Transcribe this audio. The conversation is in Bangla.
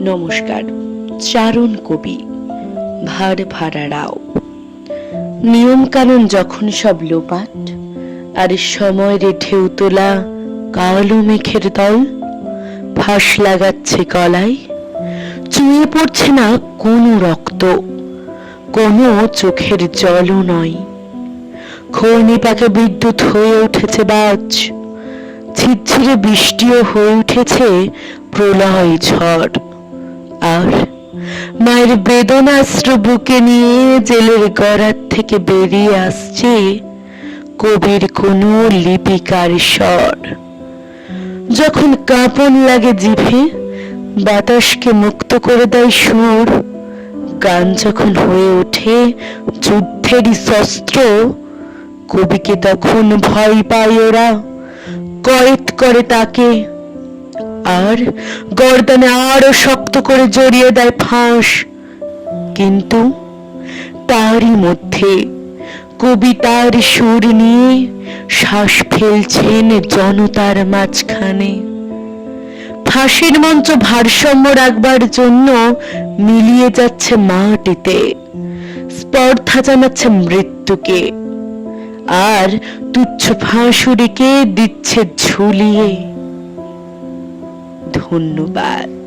নমস্কার। চারণ কবি ভাড় রাও। নিয়ম কানুন যখন সব লোপাট, আর সময়ের ঢেউ তোলা কালো মেঘের দল ফাঁস লাগাচ্ছে গলায়, চুঁয়ে পড়ছে না কোনো রক্ত, কোনো চোখের জলও নয়। ঘূর্ণিপাকে বিদ্যুৎ হয়ে উঠেছে বাজ, ঝিরঝিরে বৃষ্টিও হয়ে উঠেছে প্রলয় ঝড়। আর মায়ের বেদনাস্ত্র বুকে নিয়ে জেলের গড়ার থেকে বেরিয়ে আসছে কবির কোনো লিপিকার স্বর। যখন কাঁপন লাগে জিভে, বাতাসকে মুক্ত করে দেয় সুর। গান যখন হয়ে ওঠে যুদ্ধেরই শস্ত্র, কবিকে তখন ভয় পায় ওরা, কয়েদ করে তাকে, আর গর্দানে আরো শক্ত করে জড়িয়ে দেয় ফাঁস। কিন্তু তারই মধ্যে কবিতার সুর নিয়ে শ্বাস ফেলছেন জনতার মাঝখানে। ফাঁসির মঞ্চ ভারসাম্য রাখবার জন্য মিলিয়ে যাচ্ছে মাটিতে, স্পর্ধা জানাচ্ছে মৃত্যুকে, আর তুচ্ছ ফাঁসুরিকে দিচ্ছে ঝুলিয়ে। ধন্যবাদ।